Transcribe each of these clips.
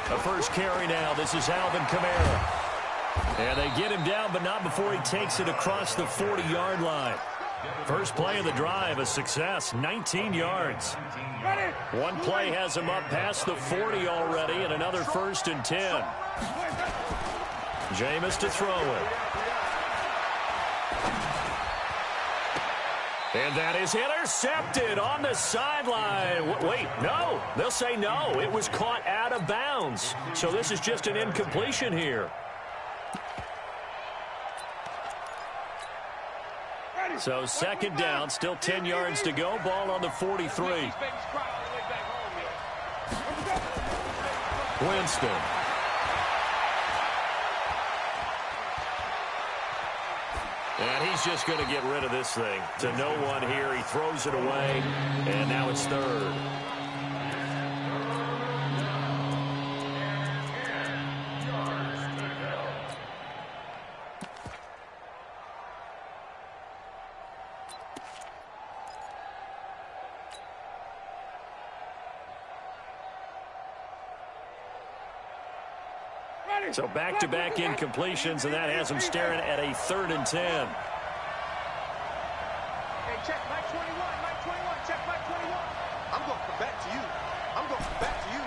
The first carry now. This is Alvin Kamara. And they get him down, but not before he takes it across the 40-yard line. First play of the drive, a success, 19 yards. One play has him up past the 40 already, and another 1st and 10. Jameis to throw it. And that is intercepted on the sideline. Wait, no. They'll say no. It was caught out of bounds. So this is just an incompletion here. So 2nd down, still 10 yards to go. Ball on the 43. Winston. And he's just going to get rid of this thing. To no one here. He throws it away. And now it's 3rd. So back-to-back incompletions, and that has him staring at a 3rd and 10. Hey, check Mike 21, Mike 21, check Mike 21. I'm going to come back to you. I'm going to come back to you.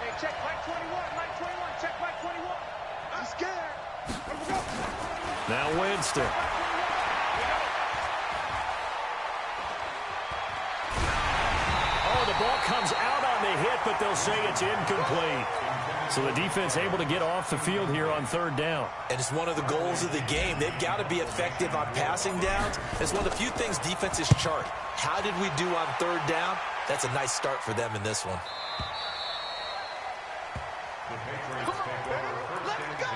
Hey, check Mike 21, Mike 21, check Mike 21. I'm scared. Let's go. Now Winston. Oh, the ball comes out on the hit, but they'll say it's incomplete. So the defense able to get off the field here on 3rd down. And it's one of the goals of the game. They've got to be effective on passing downs. It's one of the few things defenses chart. How did we do on 3rd down? That's a nice start for them in this one. The Patriots take over 1st and 10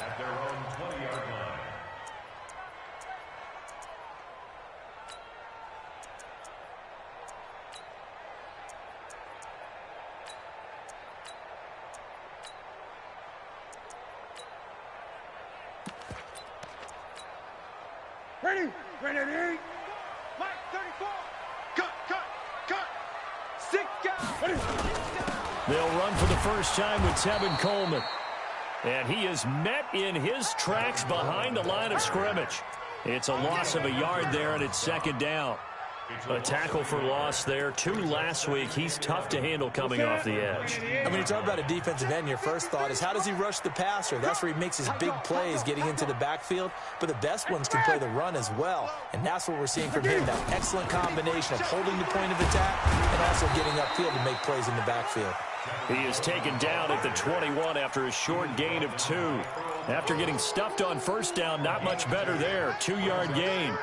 at their own 20-yard line. Ready, ready. Mike 34. Cut. 6 guys. They'll run for the first time with Tevin Coleman. And he is met in his tracks behind the line of scrimmage. It's a loss of a yard there, and it's 2nd down. A tackle for loss there. 2 last week. He's tough to handle coming off the edge. And when you talk about a defensive end, your first thought is, how does he rush the passer? That's where he makes his big plays getting into the backfield. But the best ones can play the run as well. And that's what we're seeing from him, that excellent combination of holding the point of attack and also getting upfield to make plays in the backfield. He is taken down at the 21 after a short gain of 2. After getting stuffed on 1st down, not much better there. 2-yard gain.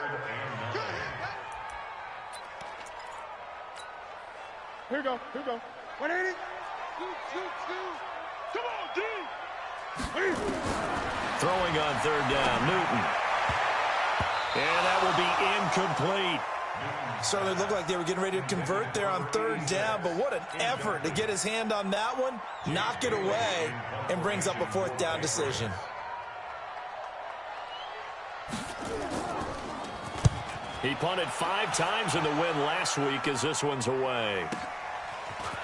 Here we go. 180. Come on, D. Throwing on 3rd down, Newton. And that will be incomplete. Certainly looked like they were getting ready to convert there on 3rd down, but what an effort to get his hand on that one, knock it away, and brings up a 4th down decision. He punted 5 times in the win last week as this one's away.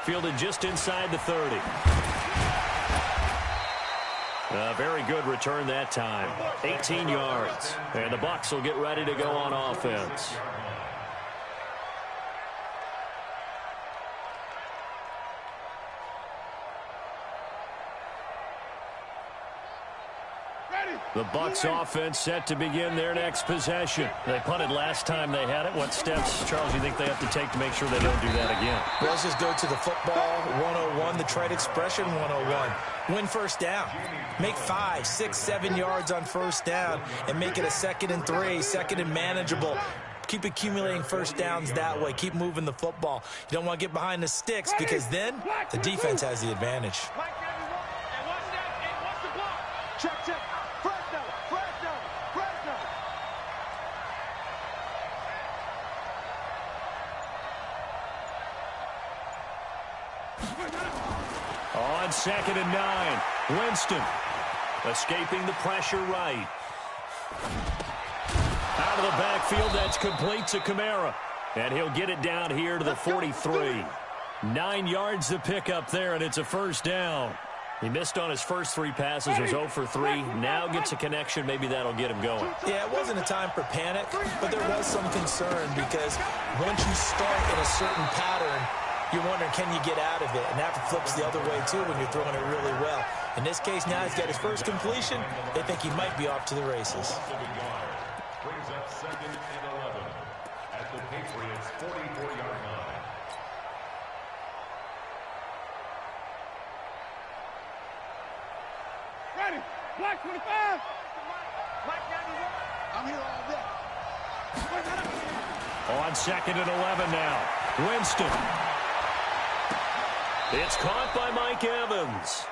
Fielded just inside the 30. A very good return that time. 18 yards. And the Bucs will get ready to go on offense. The Bucs offense set to begin their next possession. They punted last time they had it. What steps, Charles, you think they have to take to make sure they don't do that again? Well, let's just go to the football 101, the trade expression 101. Win 1st down. Make 5, 6, 7 yards on 1st down and make it a 2nd and 3, 2nd and manageable. Keep accumulating 1st downs that way. Keep moving the football. You don't want to get behind the sticks because then the defense has the advantage. Check. On 2nd and 9, Winston escaping the pressure right. Out of the backfield, that's complete to Kamara. And he'll get it down here to the 43. 9 yards to pick up there, and it's a first down. He missed on his first 3 passes, was 0 for 3. Now gets a connection. Maybe that'll get him going. Yeah, it wasn't a time for panic, but there was some concern because once you start in a certain pattern, you're wondering, can you get out of it? And that flips the other way, too, when you're throwing it really well. In this case, now he's got his first completion. They think he might be off to the races. Brings up 2nd and 11 at the Patriots' 44-yard line. Ready. Black 25. Mike 91. I'm here all day. On 2nd and 11 now. Winston. It's caught by Mike Evans.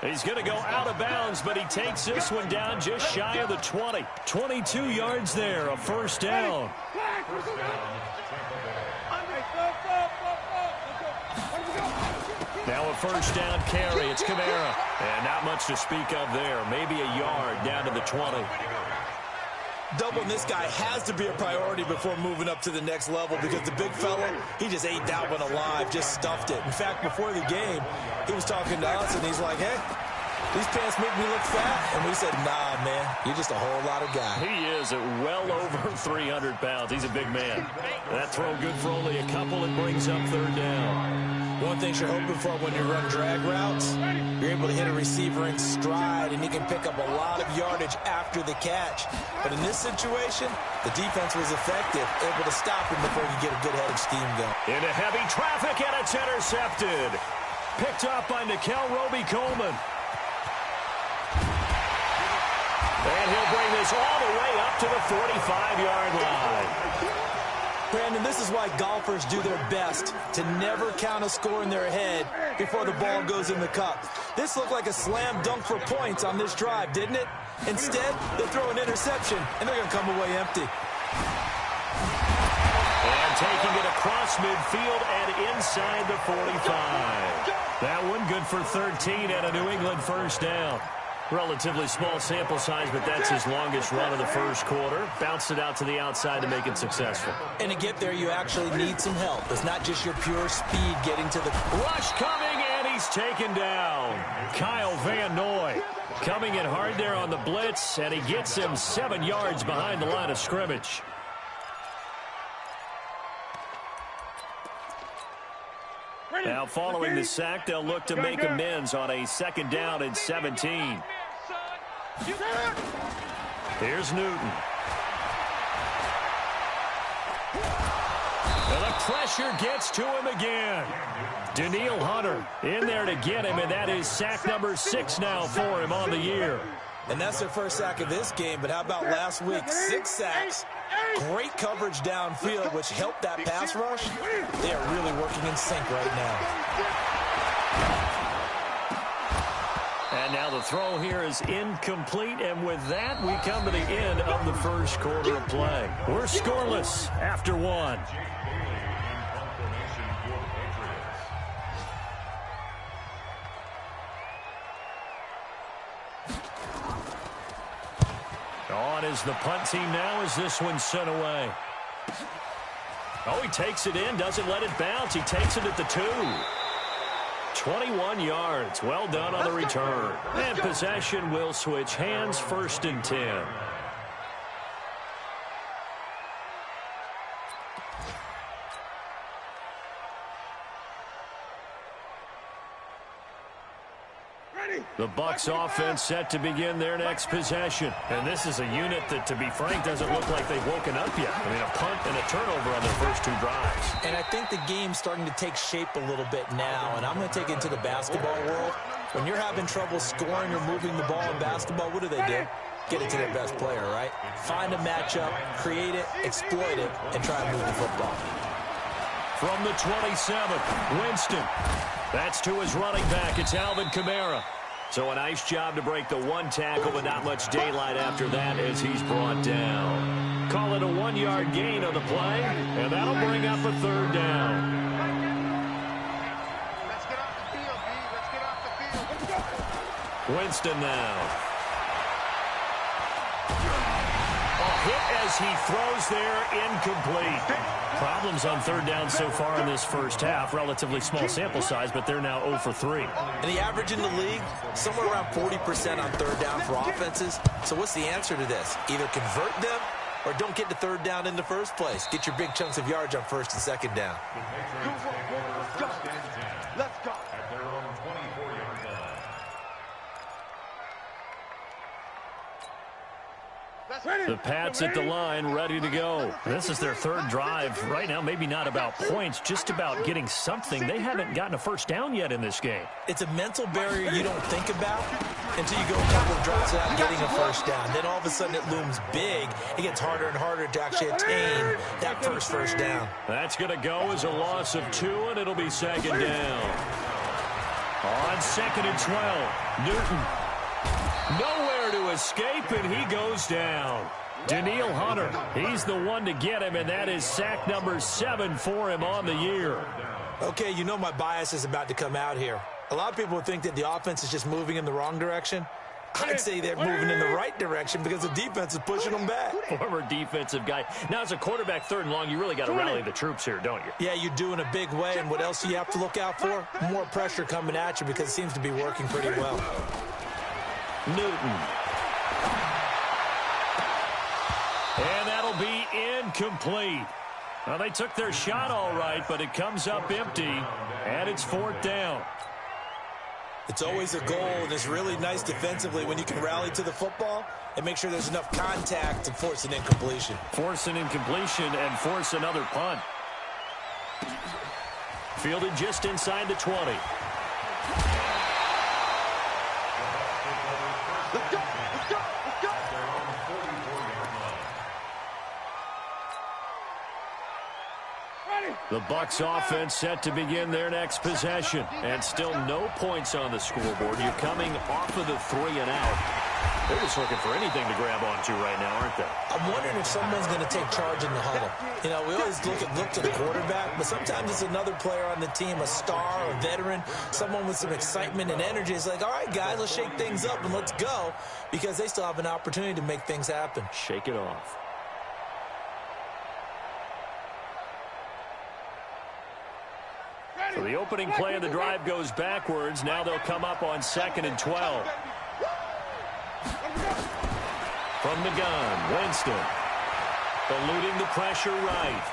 He's going to go out of bounds, but he takes this one down just shy of the 20. 22 yards there, a first down. Now a first down carry. It's Kamara. And not much to speak of there. Maybe a yard down to the 20. Doubling this guy has to be a priority before moving up to the next level because the big fella, he just ate that one alive, just stuffed it. In fact, before the game, he was talking to us, and he's like, hey, these pants make me look fat. And we said, nah, man, you're just a whole lot of guy. He is at well over 300 pounds. He's a big man. That throw good for only a couple. It brings up third down. One thing you're hoping for when you run drag routes, you're able to hit a receiver in stride, and he can pick up a lot of yardage after the catch. But in this situation, the defense was effective, able to stop him before he could get a good head of steam going. Into heavy traffic, and it's intercepted. Picked up by Nikel Roby-Coleman. And he'll bring this all the way up to the 45-yard line. Brandon, this is why golfers do their best to never count a score in their head before the ball goes in the cup. This looked like a slam dunk for points on this drive, didn't it? Instead, they throw an interception, and they're going to come away empty. And taking it across midfield and inside the 45. That one good for 13 and a New England first down. Relatively small sample size, but that's his longest run of the first quarter. Bounced it out to the outside to make it successful. And to get there, you actually need some help. It's not just your pure speed getting to the... Rush coming, and he's taken down. Kyle Van Noy coming in hard there on the blitz, and he gets him 7 yards behind the line of scrimmage. Now following the sack, they'll look to make amends on a 2nd down and 17. Here's Newton. And the pressure gets to him again. Daniil Hunter in there to get him, and that is sack number 6 now for him on the year. And that's their first sack of this game, but how about last week? 6 sacks, great coverage downfield, which helped that pass rush. They are really working in sync right now. And now the throw here is incomplete, and with that, we come to the end of the first quarter of play. We're scoreless after 1. On is the punt team now as this one's sent away. Oh, he takes it in, doesn't let it bounce. He takes it at the 2. 21 yards. Well done on the return. And possession will switch hands, 1st and 10. The Bucs offense set to begin their next possession. And this is a unit that, to be frank, doesn't look like they've woken up yet. I mean, a punt and a turnover on their first 2 drives. And I think the game's starting to take shape a little bit now. And I'm going to take it into the basketball world. When you're having trouble scoring or moving the ball in basketball, what do? Get it to their best player, right? Find a matchup, create it, exploit it, and try to move the football. From the 27th, Winston. That's to his running back. It's Alvin Kamara. So a nice job to break the 1 tackle, but not much daylight after that as he's brought down. Call it a 1-yard gain on the play, and that'll bring up a 3rd down. Let's get off the field, B. Let's get off the field. Let's go. Winston now. Hit as he throws there, incomplete. Problems on third down so far in this first half. Relatively small sample size, but they're now 0 for 3. And the average in the league, somewhere around 40% on third down for offenses. So what's the answer to this? Either convert them or don't get to third down in the first place. Get your big chunks of yards on first and second down. Let's go. At their own 24-yard line. The Pats at the line, ready to go. This is their third drive. Right now, maybe not about points, just about getting something. They haven't gotten a first down yet in this game. It's a mental barrier you don't think about until you go a couple of drives without getting a first down. Then all of a sudden it looms big. It gets harder and harder to actually attain that first down. That's going to go as a loss of 2, and it'll be second down. On 2nd and 12, Newton. Nowhere to escape, and he goes down. Danielle Hunter, he's the one to get him, and that is sack number 7 for him on the year. Okay, you know my bias is about to come out here. A lot of people would think that the offense is just moving in the wrong direction. I'd say they're moving in the right direction because the defense is pushing them back. Former defensive guy. Now, as a quarterback, 3rd and long, you really got to rally the troops here, don't you? Yeah, you do in a big way, and what else do you have to look out for? More pressure coming at you because it seems to be working pretty well. Newton. And that'll be incomplete. Well, they took their shot all right, but it comes up empty, and it's 4th down. It's always a goal, and it's really nice defensively when you can rally to the football and make sure there's enough contact to force an incompletion. Force an incompletion and force another punt. Fielded just inside the 20. Let's go. Let's go. Let's go. At their own 44-yard line. The Bucs offense set to begin their next possession. And still no points on the scoreboard. You're coming off of the 3 and out. They're just looking for anything to grab onto right now, aren't they? I'm wondering if someone's going to take charge in the huddle. You know, we always look to the quarterback, but sometimes it's another player on the team, a star, a veteran, someone with some excitement and energy. It's like, all right, guys, let's shake things up and let's go, because they still have an opportunity to make things happen. Shake it off. So the opening play of the drive goes backwards. Now they'll come up on 2nd and 12. From the gun, Winston. Eluding the pressure right.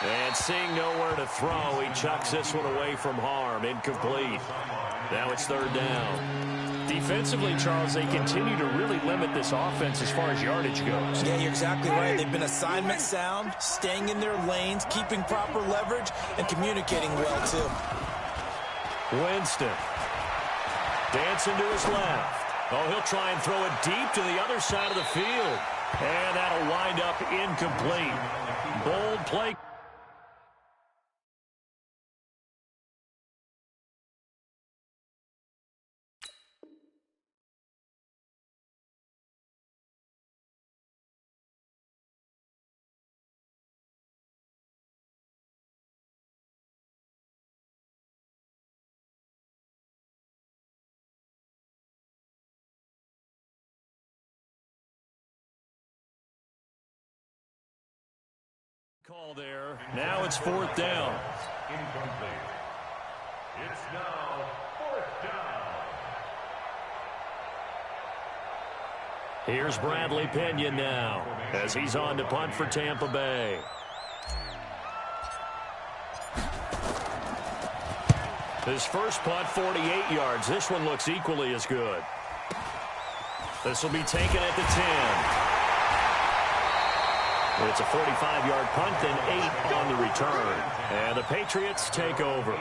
And seeing nowhere to throw, he chucks this one away from harm. Incomplete. Now it's 3rd down. Defensively, Charles, they continue to really limit this offense as far as yardage goes. Yeah, you're exactly right. They've been assignment sound, staying in their lanes, keeping proper leverage, and communicating well, too. Winston. Dancing to his left. Oh, he'll try and throw it deep to the other side of the field. And that'll wind up incomplete. Bold play. Call there. Now it's 4th down. Incomplete. It's now 4th down. Here's Bradley Pena now as he's on to punt for Tampa Bay. His first punt, 48 yards. This one looks equally as good. This will be taken at the 10. It's a 45-yard punt, then 8 on the return. And the Patriots take over.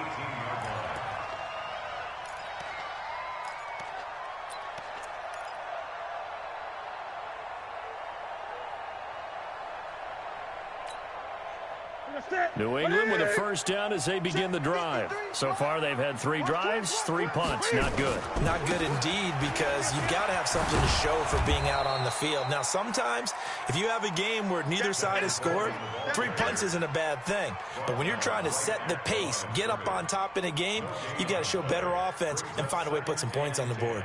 New England with a first down as they begin the drive. So far, they've had 3 drives, 3 punts. Not good. Not good indeed, because you've got to have something to show for being out on the field. Now, sometimes, if you have a game where neither side has scored, 3 punts isn't a bad thing. But when you're trying to set the pace, get up on top in a game, you've got to show better offense and find a way to put some points on the board.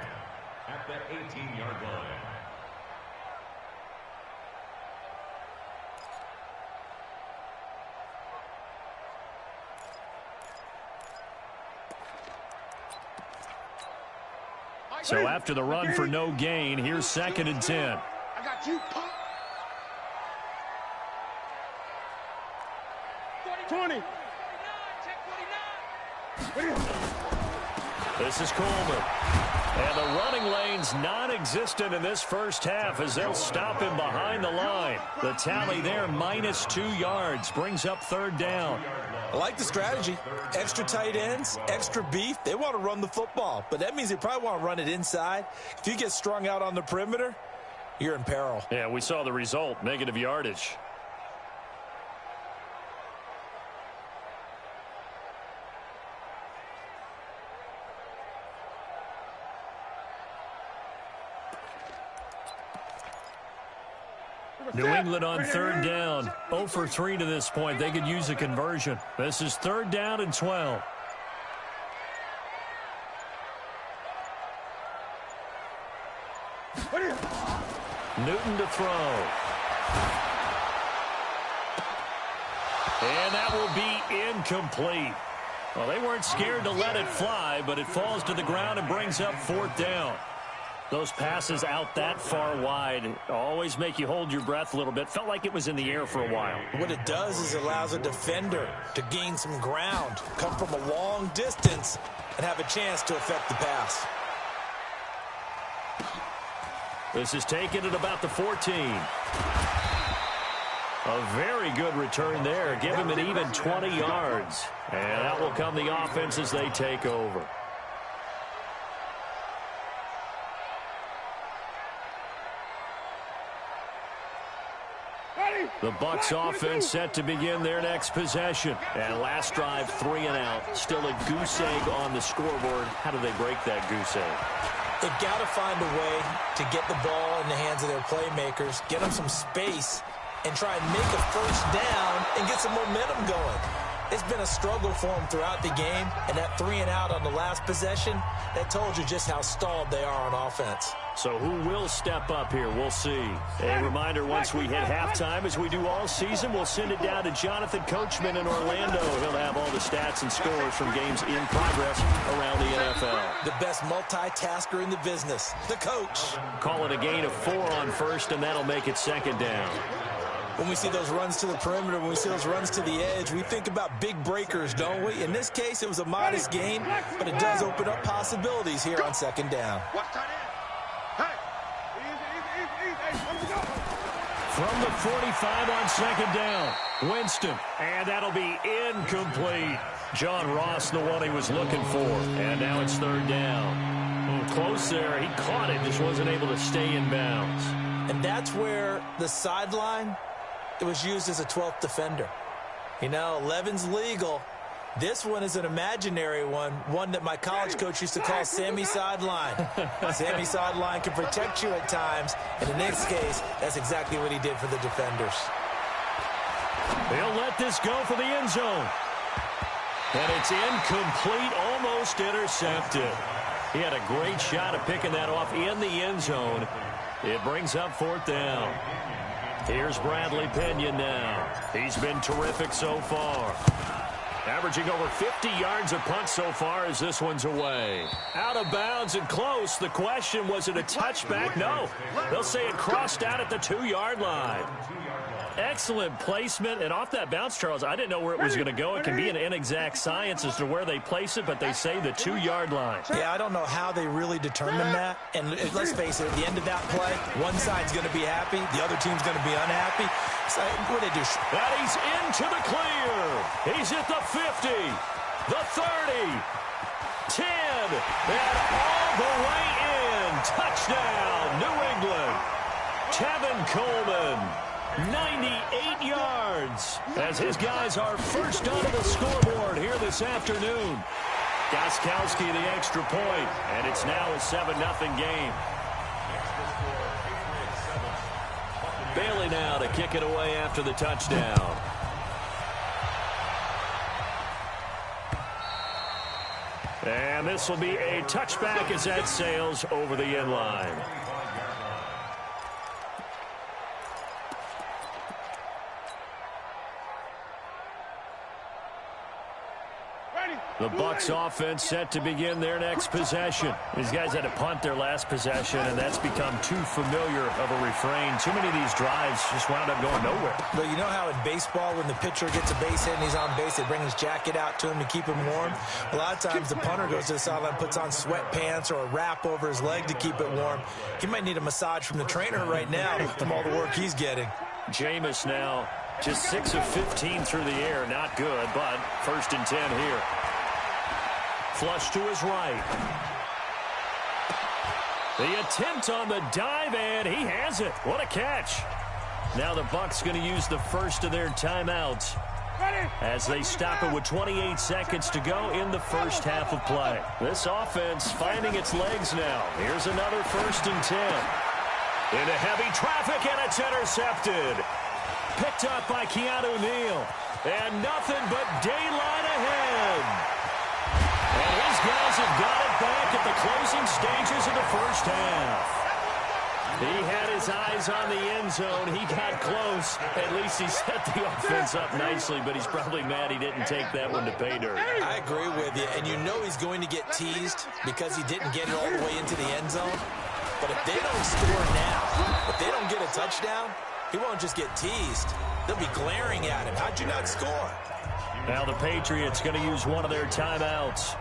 At the 18-yard line. So after the run for no gain, here's 2nd and 10. I got you, punk. 20. This is Coleman. And the running lane's non-existent in this first half as they'll stop him behind the line. The tally there, -2 yards, brings up 3rd down. I like the strategy. Extra tight ends, extra beef. They want to run the football, but that means they probably want to run it inside. If you get strung out on the perimeter, you're in peril. Yeah, we saw the result, negative yardage. New England on 3rd down. 0 for 3 to this point. They could use a conversion. This is 3rd down and 12. Newton to throw. And that will be incomplete. Well, they weren't scared to let it fly, but it falls to the ground and brings up 4th down. Those passes out that far wide always make you hold your breath a little bit. Felt like it was in the air for a while. What it does is it allows a defender to gain some ground, come from a long distance, and have a chance to affect the pass. This is taken at about the 14. A very good return there. Give him an even 20 yards. And that will come the offense as they take over. The Bucs offense set to begin their next possession. And last drive, 3 and out. Still a goose egg on the scoreboard. How do they break that goose egg? They've got to find a way to get the ball in the hands of their playmakers, get them some space, and try and make a first down and get some momentum going. It's been a struggle for them throughout the game, and that 3 and out on the last possession, that told you just how stalled they are on offense. So who will step up here? We'll see. A reminder, once we hit halftime, as we do all season, we'll send it down to Jonathan Coachman in Orlando. He'll have all the stats and scores from games in progress around the NFL. The best multitasker in the business, the coach. Call it a gain of 4 on first, and that'll make it 2nd down. When we see those runs to the perimeter, when we see those runs to the edge, we think about big breakers, don't we? In this case, it was a modest gain, but it does open up possibilities here on 2nd down. From the 45 on 2nd down, Winston, and that'll be incomplete. John Ross, the one he was looking for, and now it's 3rd down. Close there. He caught it, just wasn't able to stay in bounds. And that's where the sideline, it was used as a 12th defender. You know, 11's legal. This one is an imaginary one that my college coach used to call Sammy Sideline. Sammy Sideline can protect you at times, and in this case, that's exactly what he did for the defenders. They'll let this go for the end zone. And it's incomplete, almost intercepted. He had a great shot at picking that off in the end zone. It brings up 4th down. Here's Bradley Pinion now. He's been terrific so far. Averaging over 50 yards a punt so far as this one's away. Out of bounds and close. The question, was it a touchback? No. They'll say it crossed out at the 2-yard line. Excellent placement. And off that bounce, Charles, I didn't know where it was going to go. It can be an inexact science as to where they place it, but they say the 2-yard line. Yeah, I don't know how they really determine that. And let's face it, at the end of that play, one side's going to be happy, the other team's going to be unhappy. So what do they do? And he's into the clear. He's at the 50, the 30, 10, and all the way in. Touchdown, New England. Tevin Coleman. 98 yards as his guys are first onto the scoreboard here this afternoon. Gostkowski the extra point, and it's now a 7-0 game. Bailey now to kick it away after the touchdown. And this will be a touchback as that sails over the end line. Ready? The Bucs offense set to begin their next possession. These guys had to punt their last possession, and that's become too familiar of a refrain. Too many of these drives just wound up going nowhere. But you know how in baseball, when the pitcher gets a base hit and he's on base, they bring his jacket out to him to keep him warm? A lot of times the punter goes to the sideline, puts on sweatpants or a wrap over his leg to keep it warm. He might need a massage from the trainer right now from all the work he's getting. Jameis now just 6 of 15 through the air. Not good, but 1st and 10 here. Flush to his right. The attempt on the dive, and he has it. What a catch. Now the Bucs going to use the first of their timeouts as they stop it with 28 seconds to go in the first half of play. This offense finding its legs now. Here's another 1st and 10. Into heavy traffic, and it's intercepted. Picked up by Keanu Neal. And nothing but daylight ahead. And his guys have got it back at the closing stages of the first half. He had his eyes on the end zone. He got close. At least he set the offense up nicely, but he's probably mad he didn't take that one to pay dirt. I agree with you, and you know he's going to get teased because he didn't get it all the way into the end zone. But if they don't score now, if they don't get a touchdown, he won't just get teased. They'll be glaring at him. How'd you not score? Now the Patriots going to use one of their timeouts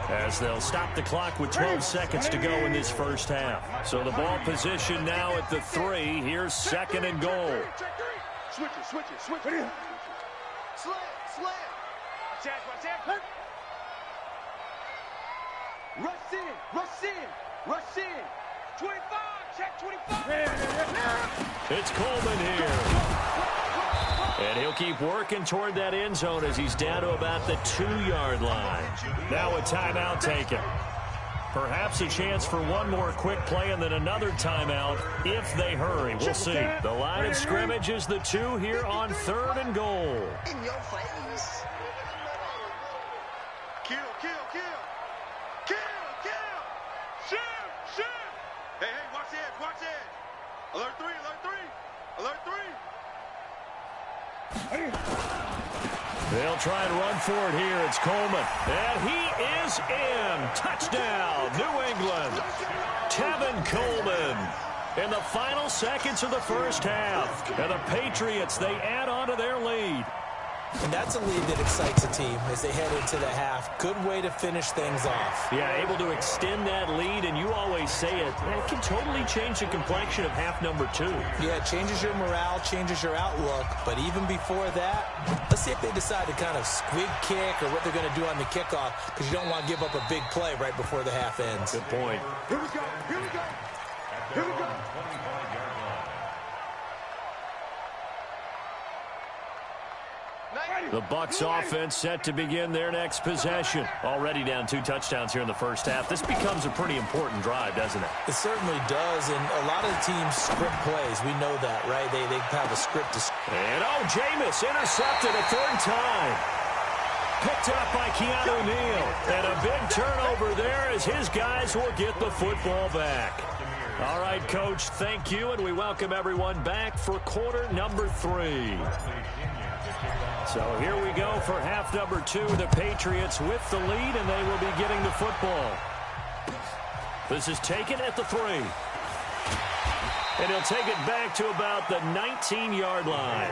as they'll stop the clock with 12 seconds to go in this first half. So the ball position now at the 3. Here's 2nd and goal. Switch it, switch it, switch it. Slam, slam. Watch out. Rush in, rush in, rush in. 25, check 25. It's Coleman here. And he'll keep working toward that end zone as he's down to about the 2-yard line. Now a timeout taken. Perhaps a chance for one more quick play and then another timeout if they hurry. We'll see. The line of scrimmage is the 2 here on 3rd and goal. In your face. Kill, kill, kill. Kill, kill. Shoot, shoot. Hey, watch it, watch it. Alert 3, alert 3. Alert 3. They'll try and run for it here. It's Coleman. And he is in. Touchdown, New England. Tevin Coleman in the final seconds of the first half. And the Patriots, they add on to their lead. And that's a lead that excites a team as they head into the half. Good way to finish things off. Yeah, able to extend that lead, and you always say it can totally change the complexion of half number 2. Yeah, it changes your morale, changes your outlook. But even before that, let's see if they decide to kind of squib kick or what they're going to do on the kickoff, because you don't want to give up a big play right before the half ends. Good point. Here we go, here we go. Here we go. The Bucs offense set to begin their next possession. Already down 2 touchdowns here in the first half. This becomes a pretty important drive, doesn't it? It certainly does, and a lot of the teams script plays. We know that, right? They have a script to... And, Jameis intercepted a 3rd time. Picked up by Keanu Neal. And a big turnover there as his guys will get the football back. All right, Coach, thank you, and we welcome everyone back for quarter number 3. So here we go for half number 2. The Patriots with the lead, and they will be getting the football. This is taken at the 3. And he'll take it back to about the 19-yard line.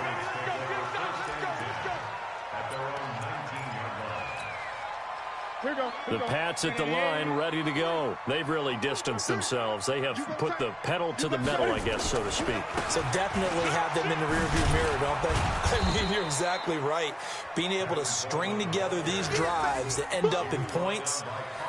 The Pats at the line, ready to go. They've really distanced themselves. They have put the pedal to the metal, I guess, so to speak. So definitely have them in the rearview mirror, don't they? I mean, you're exactly right. Being able to string together these drives that end up in points,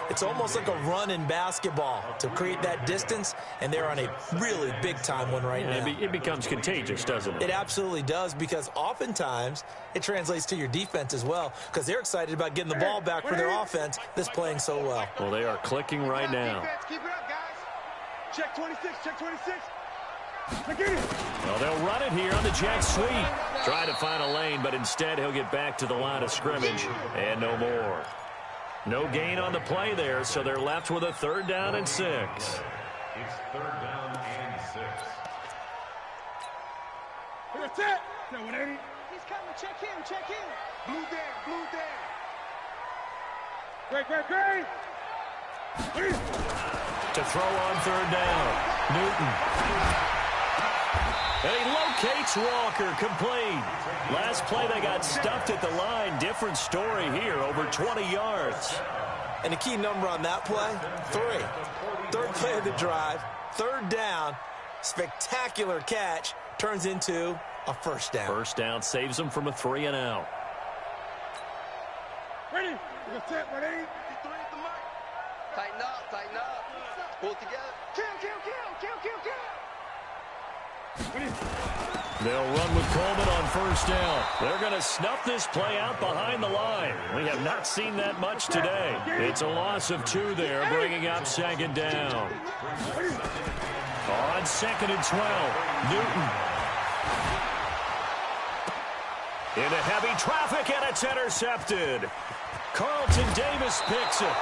it's almost like a run in basketball to create that distance, and they're on a really big-time one right now. It becomes contagious, doesn't it? It absolutely does, because oftentimes it translates to your defense as well, because they're excited about getting the ball back for their offense that's playing so well. Well, they are clicking right now. Keep it up, guys. Check 26, check 26. Well, they'll run it here on the jet sweep. Try to find a lane, but instead he'll get back to the line of scrimmage, and no more. No gain on the play there, so they're left with a 3rd down and 6. It's 3rd down and 6. That's it. No, 180. He's coming. Check him. Check him. Blue down. Blue down. Great. To throw on third down. Newton. And he locates Walker, complete. Last play they got stuffed at the line. Different story here, over 20 yards. And the key number on that play, 3. Third play of the drive, third down, spectacular catch, turns into a first down. First down saves them from a 3 and out. Ready? That's it, ready? Tighten up. Pull it together. Kill. They'll run with Coleman on first down. They're going to snuff this play out behind the line. We have not seen that much today. It's a loss of 2 there, bringing up second down. On 2nd and 12, Newton. Into heavy traffic, and it's intercepted. Carlton Davis picks it.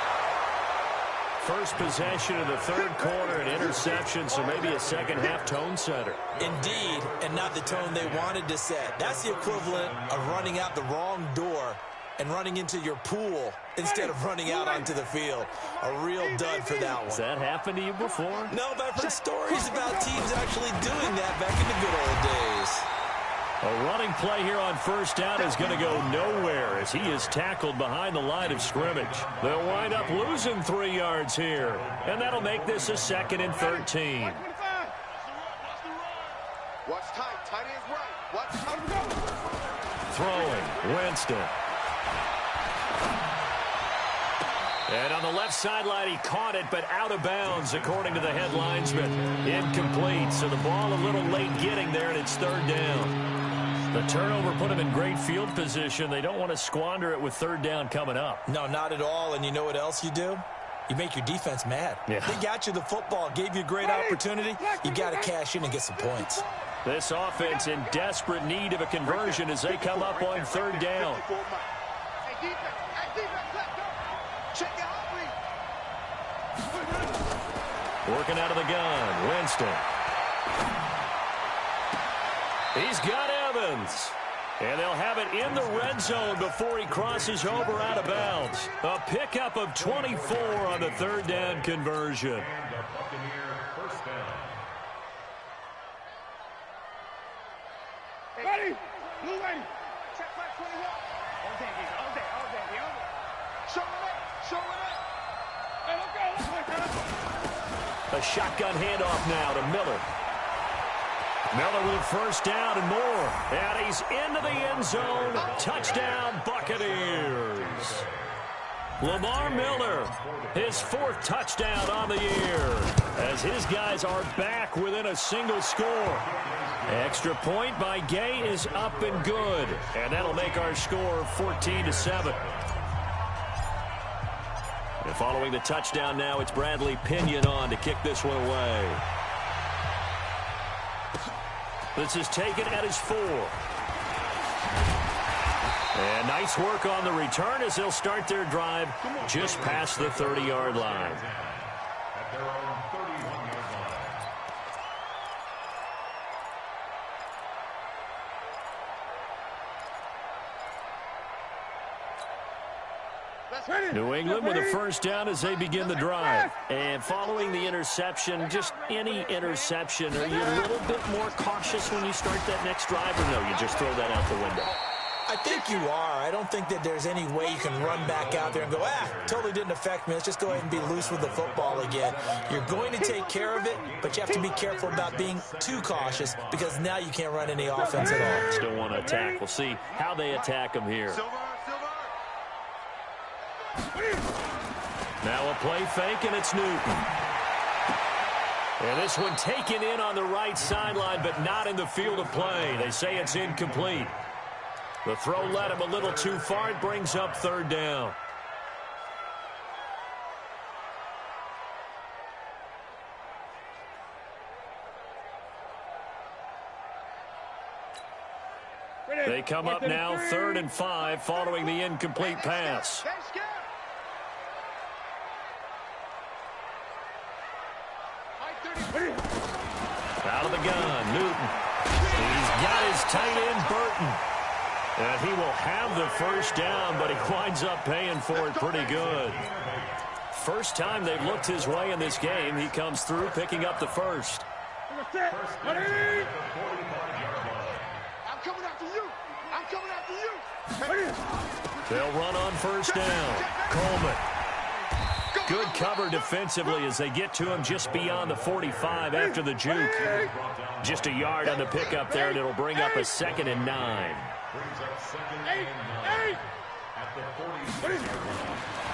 First possession of the third quarter, an interception, so maybe a second-half tone setter. Indeed, and not the tone they wanted to set. That's the equivalent of running out the wrong door and running into your pool instead of running out onto the field. A real dud for that one. Has that happened to you before? No, but I've heard stories about teams actually doing that back in the good old days. A running play here on first down is going to go nowhere as he is tackled behind the line of scrimmage. They'll wind up losing 3 yards here, and that'll make this a 2nd and 13. Watch tight ends right. Watch tight. Throwing, Winston. And on the left sideline, he caught it, but out of bounds, according to the head linesman. Incomplete, so the ball a little late getting there, and it's third down. The turnover put them in great field position. They don't want to squander it with third down coming up. No, not at all. And you know what else you do? You make your defense mad. Yeah. They got you the football, gave you a great opportunity. You got to cash in and get some points. This offense in desperate need of a conversion as they come up on third down. Working out of the gun, Winston. He's got Evans. And they'll have it in the red zone before he crosses over out of bounds. A pickup of 24 on the third down conversion. Ready? Blue ready. Check my 21. All day. Show it up. Hey, let's go. A shotgun handoff now to Miller. Miller with a first down and more. And he's into the end zone. Touchdown, Buccaneers. Lamar Miller, his 4th touchdown on the year, as his guys are back within a single score. Extra point by Gay is up and good. And that'll make our score 14-7. And following the touchdown now, it's Bradley Pinion on to kick this one away. This is taken at his 4. And nice work on the return as they'll start their drive just past the 30-yard line. At their own 31-yard line. New England with a first down as they begin the drive. And following the interception, just any interception, are you a little bit more cautious when you start that next drive, or no, you just throw that out the window? I think you are. I don't think that there's any way you can run back out there and go, totally didn't affect me. Let's just go ahead and be loose with the football again. You're going to take care of it, but you have to be careful about being too cautious because now you can't run any offense at all. Still want to attack. We'll see how they attack him here. Now a play fake, and it's Newton. And this one taken in on the right sideline, but not in the field of play. They say it's incomplete. The throw led him a little too far. It brings up third down. They come up now 3rd and 5 following the incomplete pass. Out of the gun, Newton. He's got his tight end, Burton. And he will have the first down, but he winds up paying for it pretty good. First time they've looked his way in this game, he comes through picking up the first. I'm coming after you. I'm coming after you. They'll run on first down. Coleman. Good cover defensively as they get to him just beyond the 45 after the juke. Just a yard on the pickup there, and it'll bring up a 2nd and 9.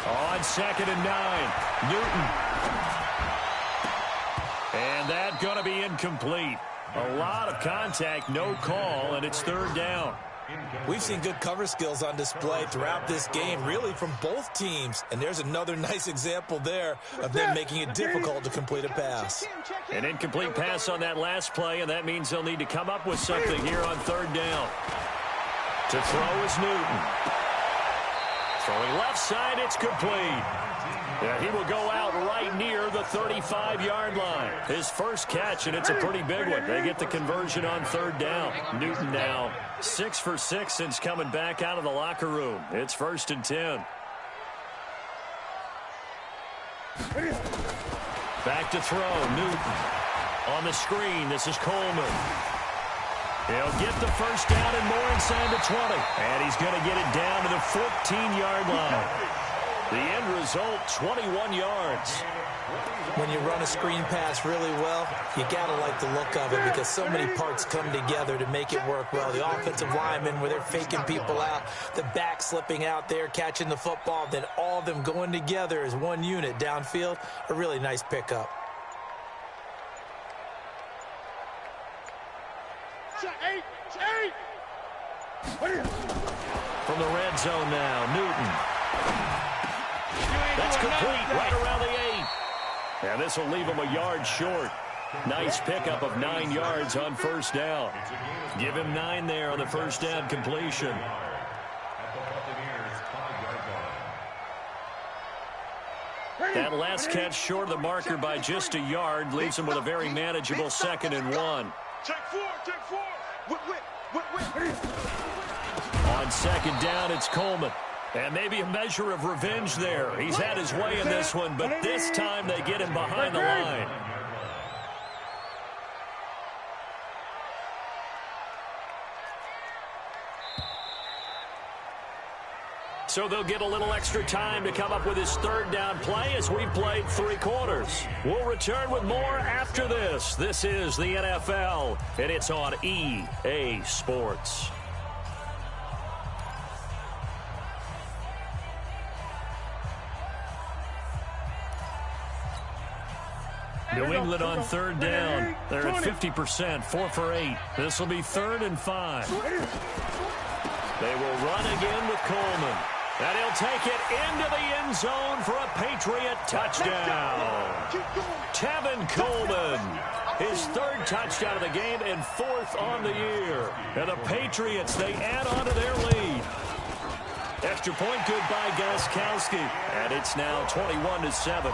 On 2nd and 9, Newton. And that's going to be incomplete. A lot of contact, no call, and it's 3rd down. We've seen good cover skills on display throughout this game, really from both teams. And there's another nice example there of them making it difficult to complete a pass. An incomplete pass on that last play, and that means they'll need to come up with something here on 3rd down. To throw is Newton. Throwing left side, it's complete. Yeah, he will go out right near the 35-yard line. His first catch, and it's a pretty big one. They get the conversion on 3rd down. Newton now 6 for 6 since coming back out of the locker room. It's 1st and 10. Back to throw, Newton. On the screen, this is Coleman. He'll get the first down and more inside the 20. And he's going to get it down to the 14-yard line. The end result, 21 yards. When you run a screen pass really well, you got to like the look of it because so many parts come together to make it work well. The offensive linemen, where they're faking people out, the back slipping out there, catching the football, then all of them going together as one unit downfield. A really nice pickup. From the red zone now, Newton. That's complete right around the 8. And this will leave him a yard short. Nice pickup of 9 yards on first down. Give him 9 there on the first down completion. That last catch short of the marker by just a yard leaves him with a very manageable 2nd and 1. Check 4, check 4. On 2nd down, it's Coleman. And maybe a measure of revenge there. He's had his way in this one, but this time they get him behind the line. So they'll get a little extra time to come up with his 3rd down play as we played 3 quarters. We'll return with more after this. This is the NFL, and it's on EA Sports. New England on 3rd down. They're at 50%, 4 for 8. This will be 3rd and 5. They will run again with Coleman. And he'll take it into the end zone for a Patriot touchdown. Tevin Coleman, his 3rd touchdown of the game and 4th on the year. And the Patriots, they add on to their lead. Extra point good by Gostkowski. And it's now 21-7.